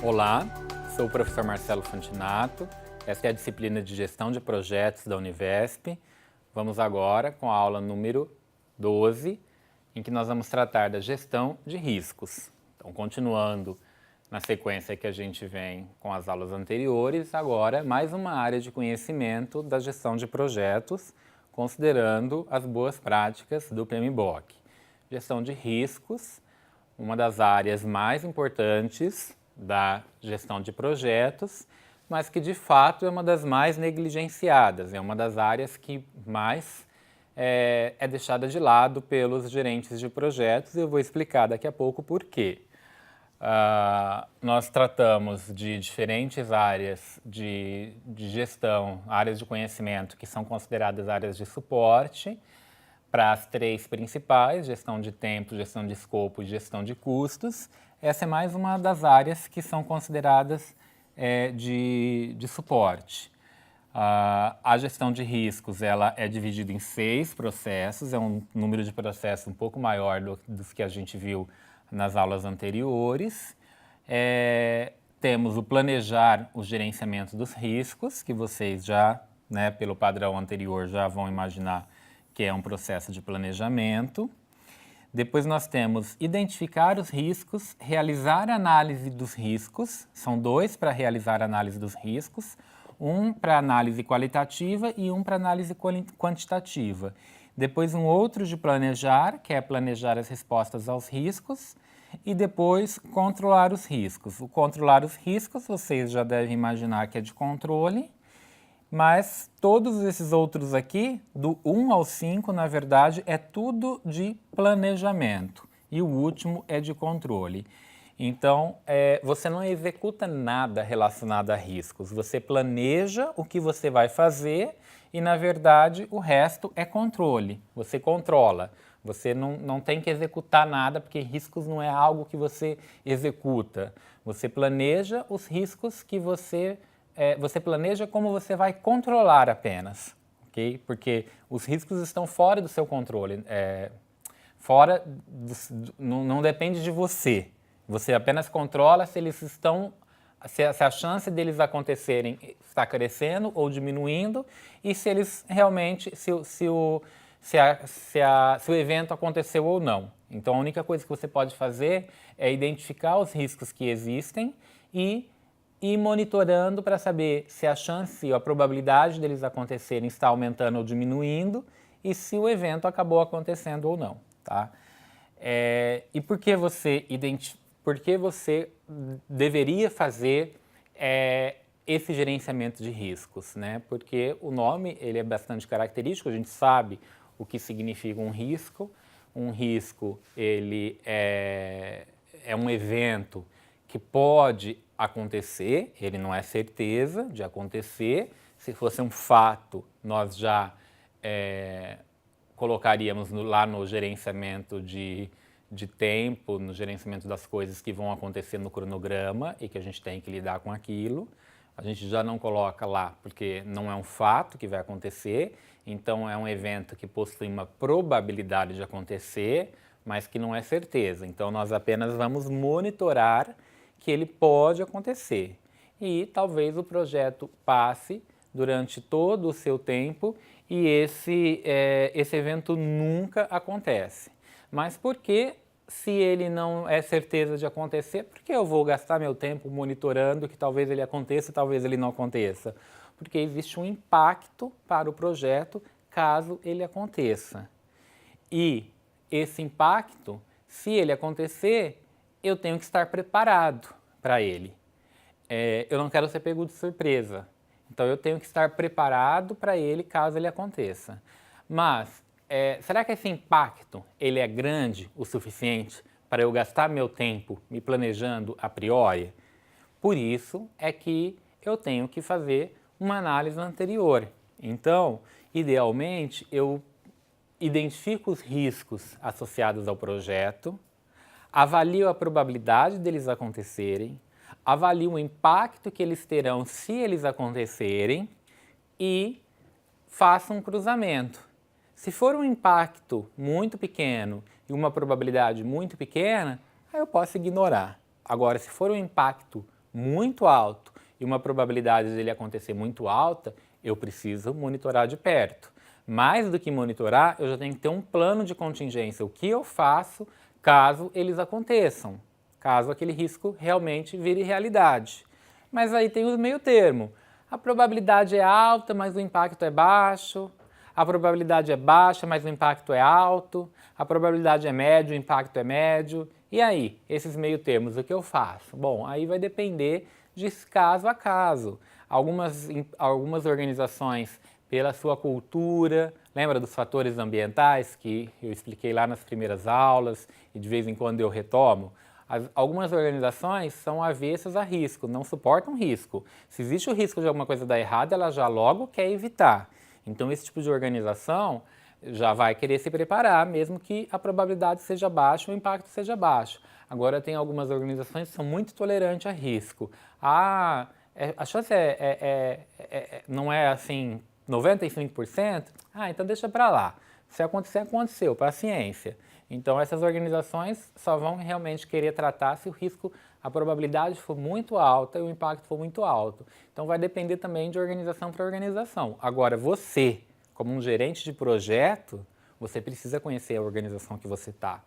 Olá, sou o professor Marcelo Fantinato, essa é a disciplina de Gestão de Projetos da Univesp. Vamos agora com a aula número 12, em que nós vamos tratar da gestão de riscos. Então, continuando na sequência que a gente vem com as aulas anteriores, agora mais uma área de conhecimento da gestão de projetos, considerando as boas práticas do PMBOK. Gestão de riscos, uma das áreas mais importantes da gestão de projetos, mas que de fato é uma das mais negligenciadas, é uma das áreas que mais é deixada de lado pelos gerentes de projetos, e eu vou explicar daqui a pouco por quê. Nós tratamos de diferentes áreas de gestão, áreas de conhecimento que são consideradas áreas de suporte, para as três principais, gestão de tempo, gestão de escopo e gestão de custos. Essa é mais uma das áreas que são consideradas de suporte. A gestão de riscos ela é dividida em 6 processos, é um número de processos um pouco maior dos que a gente viu nas aulas anteriores. Temos o planejar o gerenciamento dos riscos, que vocês já, pelo padrão anterior, já vão imaginar que é um processo de planejamento. Depois nós temos identificar os riscos, realizar análise dos riscos, são 2 para realizar análise dos riscos, um para análise qualitativa e um para análise quantitativa. Depois um outro de planejar, que é planejar as respostas aos riscos, e depois controlar os riscos. O controlar os riscos, vocês já devem imaginar que é de controle, mas todos esses outros aqui, do 1 ao 5, na verdade, é tudo de planejamento. E o último é de controle. Então, você não executa nada relacionado a riscos. Você planeja o que você vai fazer e, na verdade, o resto é controle. Você controla. Você não tem que executar nada, porque riscos não é algo que você executa. Você planeja os riscos que você planeja como você vai controlar apenas, ok? Porque os riscos estão fora do seu controle, não depende de você. Você apenas controla se eles estão, se a chance deles acontecerem está crescendo ou diminuindo e se eles realmente, se o evento aconteceu ou não. Então a única coisa que você pode fazer é identificar os riscos que existem e ir monitorando para saber se a chance ou a probabilidade deles acontecerem está aumentando ou diminuindo e se o evento acabou acontecendo ou não, tá? E por que você deveria fazer esse gerenciamento de riscos, né? Porque o nome ele é bastante característico, a gente sabe o que significa um risco. Um risco ele é um evento que pode acontecer, ele não é certeza de acontecer. Se fosse um fato, nós já colocaríamos lá no gerenciamento de tempo, no gerenciamento das coisas que vão acontecer no cronograma e que a gente tem que lidar com aquilo. A gente já não coloca lá porque não é um fato que vai acontecer, então é um evento que possui uma probabilidade de acontecer, mas que não é certeza. Então nós apenas vamos monitorar que ele pode acontecer. E talvez o projeto passe durante todo o seu tempo e esse evento nunca acontece. Mas por que, se ele não é certeza de acontecer, por que eu vou gastar meu tempo monitorando que talvez ele aconteça, talvez ele não aconteça? Porque existe um impacto para o projeto caso ele aconteça. E esse impacto, se ele acontecer, eu tenho que estar preparado para ele. Eu não quero ser pego de surpresa. Então, eu tenho que estar preparado para ele caso ele aconteça. Mas, será que esse impacto ele é grande o suficiente para eu gastar meu tempo me planejando a priori? Por isso é que eu tenho que fazer uma análise anterior. Então, idealmente, eu identifico os riscos associados ao projeto, avalio a probabilidade deles acontecerem, avalio o impacto que eles terão se eles acontecerem e faço um cruzamento. Se for um impacto muito pequeno e uma probabilidade muito pequena, aí eu posso ignorar. Agora, se for um impacto muito alto e uma probabilidade dele acontecer muito alta, eu preciso monitorar de perto. Mais do que monitorar, eu já tenho que ter um plano de contingência. O que eu faço caso eles aconteçam, caso aquele risco realmente vire realidade. Mas aí tem o meio termo. A probabilidade é alta, mas o impacto é baixo. A probabilidade é baixa, mas o impacto é alto. A probabilidade é média, o impacto é médio. E aí, esses meio termos, o que eu faço? Bom, aí vai depender de caso a caso. Algumas organizações, pela sua cultura, lembra dos fatores ambientais que eu expliquei lá nas primeiras aulas e de vez em quando eu retomo? Algumas organizações são avessas a risco, não suportam risco. Se existe o risco de alguma coisa dar errado, ela já logo quer evitar. Então, esse tipo de organização já vai querer se preparar, mesmo que a probabilidade seja baixa, o impacto seja baixo. Agora, tem algumas organizações que são muito tolerantes a risco. A chance não é assim 95%? Então deixa para lá. Se acontecer, aconteceu, paciência. Então, essas organizações só vão realmente querer tratar se o risco, a probabilidade for muito alta e o impacto for muito alto. Então, vai depender também de organização para organização. Agora, você, como um gerente de projeto, você precisa conhecer a organização que você está.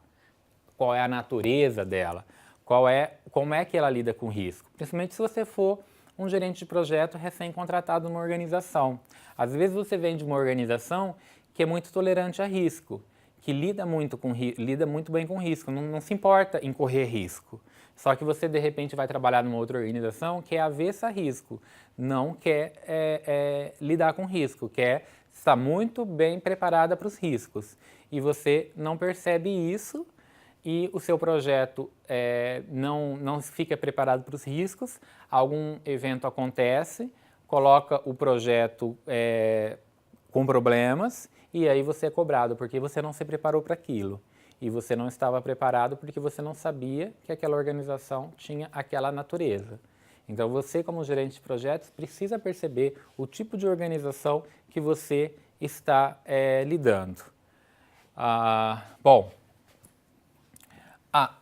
Qual é a natureza dela? Como é que ela lida com risco? Principalmente se você for um gerente de projeto recém-contratado numa organização. Às vezes você vem de uma organização que é muito tolerante a risco, que lida muito bem com risco, não se importa em correr risco. Só que você, de repente, vai trabalhar numa outra organização que é avessa a risco, não quer lidar com risco, quer estar muito bem preparada para os riscos. E você não percebe isso e o seu projeto não fica preparado para os riscos, algum evento acontece, coloca o projeto com problemas e aí você é cobrado porque você não se preparou para aquilo. E você não estava preparado porque você não sabia que aquela organização tinha aquela natureza. Então você, como gerente de projetos, precisa perceber o tipo de organização que você está lidando.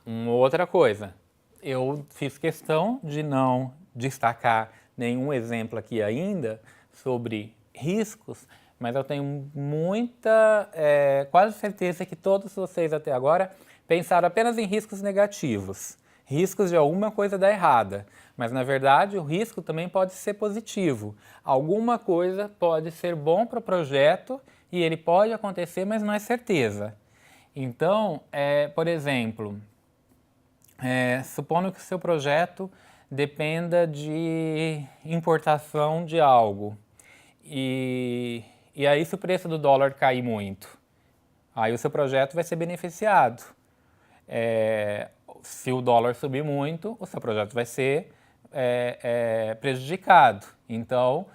Uma outra coisa, eu fiz questão de não destacar nenhum exemplo aqui ainda sobre riscos, mas eu tenho quase certeza que todos vocês até agora pensaram apenas em riscos negativos, riscos de alguma coisa dar errada, mas na verdade o risco também pode ser positivo. Alguma coisa pode ser bom para o projeto e ele pode acontecer, mas não é certeza. Então, por exemplo, supondo que o seu projeto dependa de importação de algo e aí se o preço do dólar cair muito, aí o seu projeto vai ser beneficiado. Se o dólar subir muito, o seu projeto vai ser prejudicado. Então,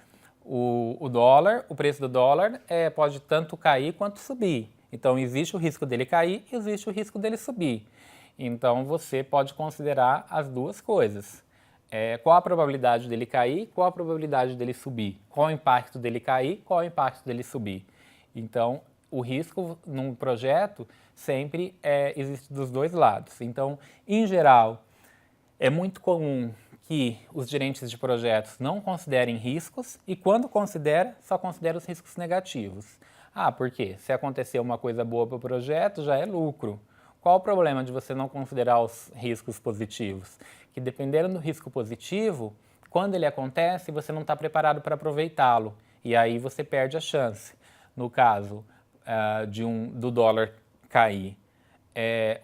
o preço do dólar pode tanto cair quanto subir. Então, existe o risco dele cair e existe o risco dele subir. Então, você pode considerar as duas coisas. Qual a probabilidade dele cair, qual a probabilidade dele subir? Qual o impacto dele cair, qual o impacto dele subir? Então, o risco num projeto sempre existe dos dois lados. Então, em geral, é muito comum que os gerentes de projetos não considerem riscos e quando considera, só considera os riscos negativos. Por quê? Se acontecer uma coisa boa para o projeto, já é lucro. Qual o problema de você não considerar os riscos positivos? Que dependendo do risco positivo, quando ele acontece, você não está preparado para aproveitá-lo e aí você perde a chance. No caso do dólar cair,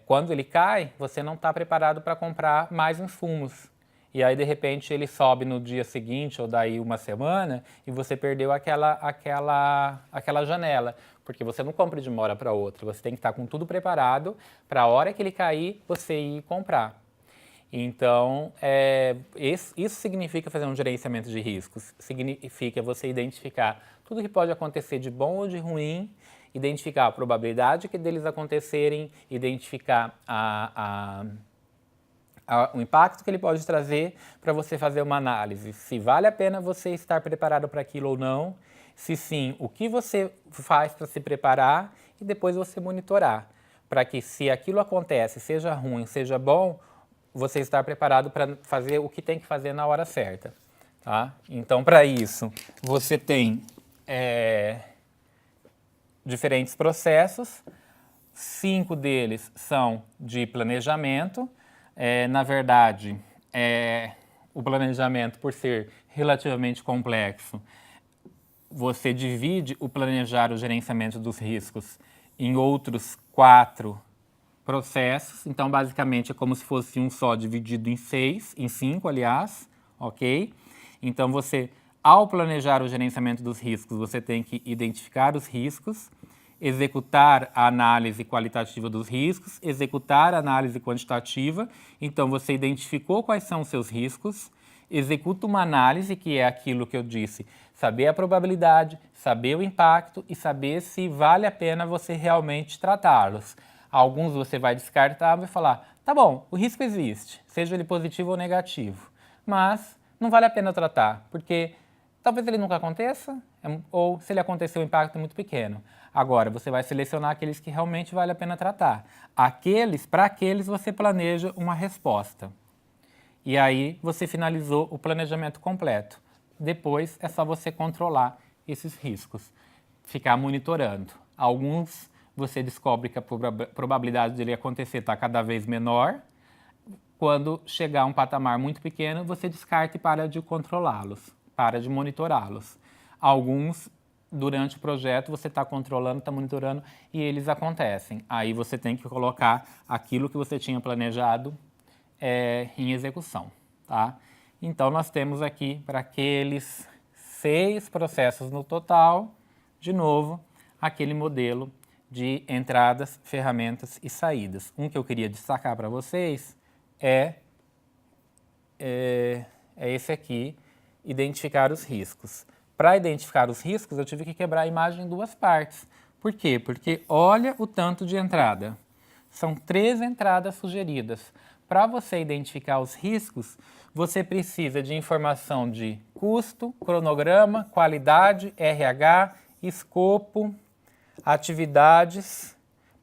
quando ele cai, você não está preparado para comprar mais insumos. E aí, de repente, ele sobe no dia seguinte ou daí uma semana e você perdeu aquela janela. Porque você não compra de uma hora para outra, você tem que estar com tudo preparado para a hora que ele cair, você ir comprar. Então, isso significa fazer um gerenciamento de riscos. Significa você identificar tudo que pode acontecer de bom ou de ruim, identificar a probabilidade deles acontecerem, identificar o impacto que ele pode trazer para você fazer uma análise. Se vale a pena você estar preparado para aquilo ou não, se sim, o que você faz para se preparar e depois você monitorar. Para que se aquilo acontece, seja ruim, seja bom, você estar preparado para fazer o que tem que fazer na hora certa. Tá? Então, para isso, você tem diferentes processos. 5 deles são de planejamento. Na verdade, o planejamento, por ser relativamente complexo, você divide o planejar o gerenciamento dos riscos em outros 4 processos. Então, basicamente, é como se fosse um só dividido em 5, aliás, ok? Então, ao planejar o gerenciamento dos riscos, você tem que identificar os riscos, executar a análise qualitativa dos riscos, executar a análise quantitativa. Então, você identificou quais são os seus riscos, executa uma análise, que é aquilo que eu disse, saber a probabilidade, saber o impacto e saber se vale a pena você realmente tratá-los. Alguns você vai descartar e vai falar, tá bom, o risco existe, seja ele positivo ou negativo, mas não vale a pena tratar, porque talvez ele nunca aconteça, ou se ele acontecer o impacto é muito pequeno. Agora, você vai selecionar aqueles que realmente vale a pena tratar. Para aqueles você planeja uma resposta. E aí você finalizou o planejamento completo. Depois é só você controlar esses riscos, ficar monitorando. Alguns você descobre que a probabilidade dele acontecer está cada vez menor. Quando chegar a um patamar muito pequeno, você descarta e para de controlá-los, para de monitorá-los. Alguns, durante o projeto, você está controlando, está monitorando e eles acontecem. Aí você tem que colocar aquilo que você tinha planejado em execução. Tá? Então, nós temos aqui, para aqueles 6 processos no total, de novo, aquele modelo de entradas, ferramentas e saídas. Um que eu queria destacar para vocês é esse aqui, identificar os riscos. Para identificar os riscos, eu tive que quebrar a imagem em 2 partes. Por quê? Porque olha o tanto de entrada. São 3 entradas sugeridas. Para você identificar os riscos, você precisa de informação de custo, cronograma, qualidade, RH, escopo, atividades,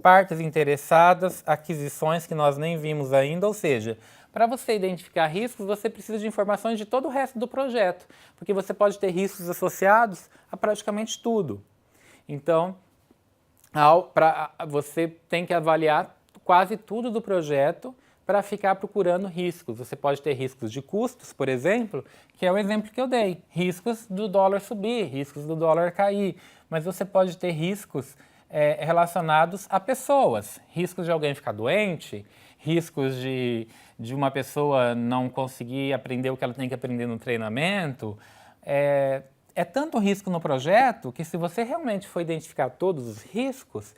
partes interessadas, aquisições que nós nem vimos ainda, ou seja, para você identificar riscos, você precisa de informações de todo o resto do projeto, porque você pode ter riscos associados a praticamente tudo. Então, você tem que avaliar quase tudo do projeto para ficar procurando riscos. Você pode ter riscos de custos, por exemplo, que é o exemplo que eu dei. Riscos do dólar subir, riscos do dólar cair. Mas você pode ter riscos relacionados a pessoas. Riscos de alguém ficar doente, riscos de uma pessoa não conseguir aprender o que ela tem que aprender no treinamento. É tanto risco no projeto que, se você realmente for identificar todos os riscos,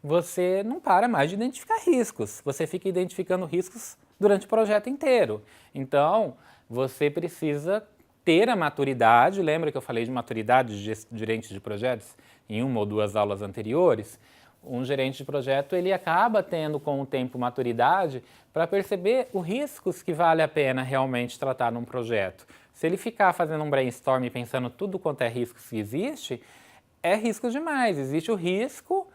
você não para mais de identificar riscos. Você fica identificando riscos durante o projeto inteiro. Então, você precisa ter a maturidade. Lembra que eu falei de maturidade de gerente de projetos em 1 ou 2 aulas anteriores? Um gerente de projeto, ele acaba tendo com o tempo maturidade para perceber os riscos que vale a pena realmente tratar num projeto. Se ele ficar fazendo um brainstorm e pensando tudo quanto é risco que existe, é risco demais. Existe o risco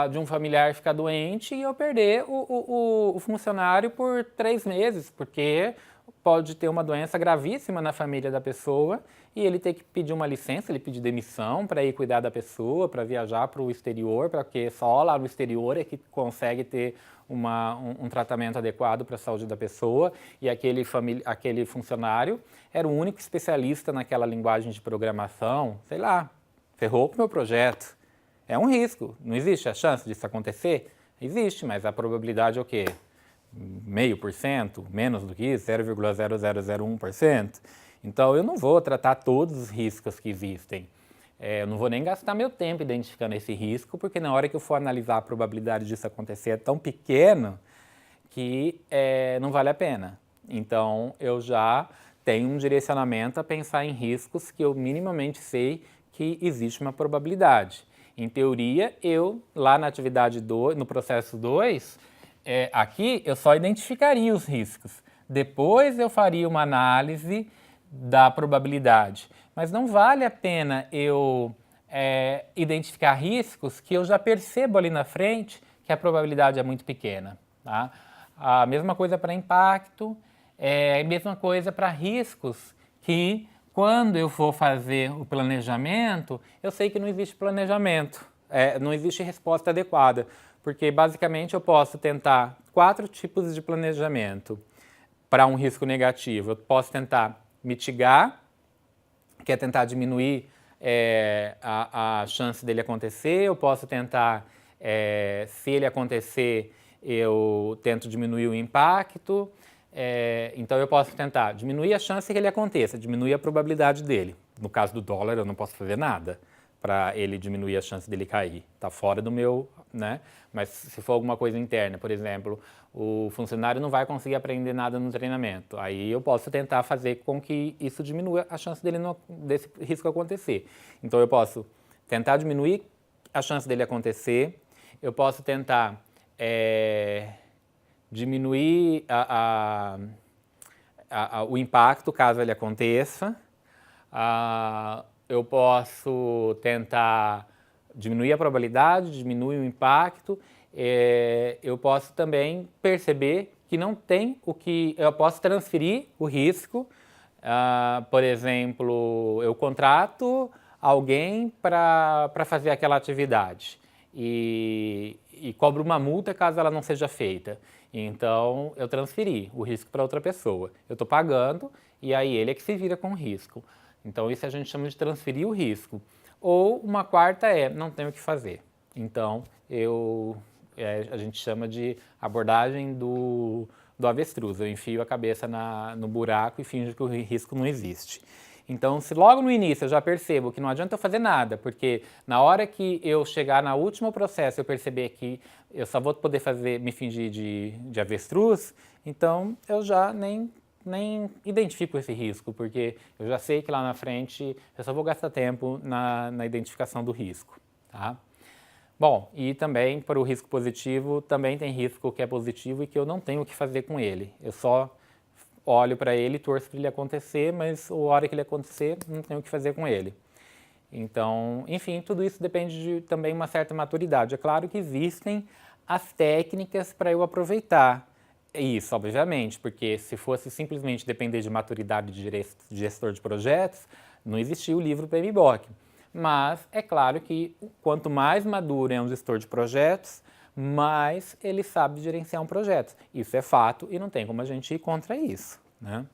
de um familiar ficar doente e eu perder o funcionário por 3 meses, porque pode ter uma doença gravíssima na família da pessoa e ele ter que pedir uma licença, ele pedir demissão para ir cuidar da pessoa, para viajar para o exterior, porque só lá no exterior é que consegue ter um tratamento adequado para a saúde da pessoa, e aquele funcionário era o único especialista naquela linguagem de programação, sei lá, ferrou com o meu projeto. É um risco. Não existe a chance disso acontecer? Existe, mas a probabilidade é o quê? 0,5%? Menos do que isso? 0,0001%? Então, eu não vou tratar todos os riscos que existem. Eu não vou nem gastar meu tempo identificando esse risco, porque na hora que eu for analisar a probabilidade disso acontecer é tão pequeno que não vale a pena. Então, eu já tenho um direcionamento a pensar em riscos que eu minimamente sei que existe uma probabilidade. Em teoria, lá na atividade 2, no processo 2, aqui eu só identificaria os riscos. Depois eu faria uma análise da probabilidade. Mas não vale a pena eu identificar riscos que eu já percebo ali na frente que a probabilidade é muito pequena. Tá? A mesma coisa para impacto, a mesma coisa para riscos, que quando eu for fazer o planejamento, eu sei que não existe planejamento, não existe resposta adequada, porque basicamente eu posso tentar 4 tipos de planejamento para um risco negativo. Eu posso tentar mitigar, que é tentar diminuir a chance dele acontecer. Eu posso tentar, se ele acontecer, eu tento diminuir o impacto. Então eu posso tentar diminuir a chance que ele aconteça, diminuir a probabilidade dele. No caso do dólar, eu não posso fazer nada para ele diminuir a chance dele cair. Está fora do meu, né? Mas se for alguma coisa interna, por exemplo, o funcionário não vai conseguir aprender nada no treinamento. Aí eu posso tentar fazer com que isso diminua a chance desse risco acontecer. Então eu posso tentar diminuir a chance dele acontecer, eu posso tentar diminuir o impacto caso ele aconteça. Eu posso tentar diminuir a probabilidade, diminuir o impacto. Eu posso também perceber que não tem o que... Eu posso transferir o risco. Por exemplo, eu contrato alguém para fazer aquela atividade e cobro uma multa caso ela não seja feita. Então, eu transferi o risco para outra pessoa. Eu estou pagando e aí ele é que se vira com o risco. Então, isso a gente chama de transferir o risco. Ou uma quarta não tenho o que fazer. Então, a gente chama de abordagem do avestruz. Eu enfio a cabeça no buraco e finjo que o risco não existe. Então, se logo no início eu já percebo que não adianta eu fazer nada, porque na hora que eu chegar no último processo eu perceber que eu só vou poder me fingir de avestruz, então eu já nem identifico esse risco, porque eu já sei que lá na frente eu só vou gastar tempo na identificação do risco, tá? Bom, e também para o risco positivo, também tem risco que é positivo e que eu não tenho o que fazer com ele. Eu só olho para ele e torço para ele acontecer, mas a hora que ele acontecer, não tenho o que fazer com ele. Então, enfim, tudo isso depende de também uma certa maturidade. É claro que existem as técnicas para eu aproveitar isso, obviamente, porque se fosse simplesmente depender de maturidade de gestor de projetos, não existia o livro PMBOK. Mas é claro que quanto mais maduro é um gestor de projetos, mais ele sabe gerenciar um projeto. Isso é fato e não tem como a gente ir contra isso, né?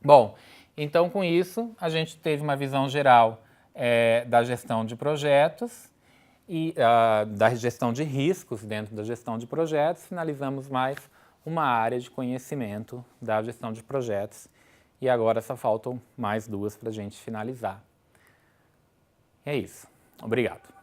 Bom, então com isso a gente teve uma visão geral da gestão de projetos e da gestão de riscos dentro da gestão de projetos. Finalizamos mais uma área de conhecimento da gestão de projetos e agora só faltam mais 2 para a gente finalizar. É isso. Obrigado.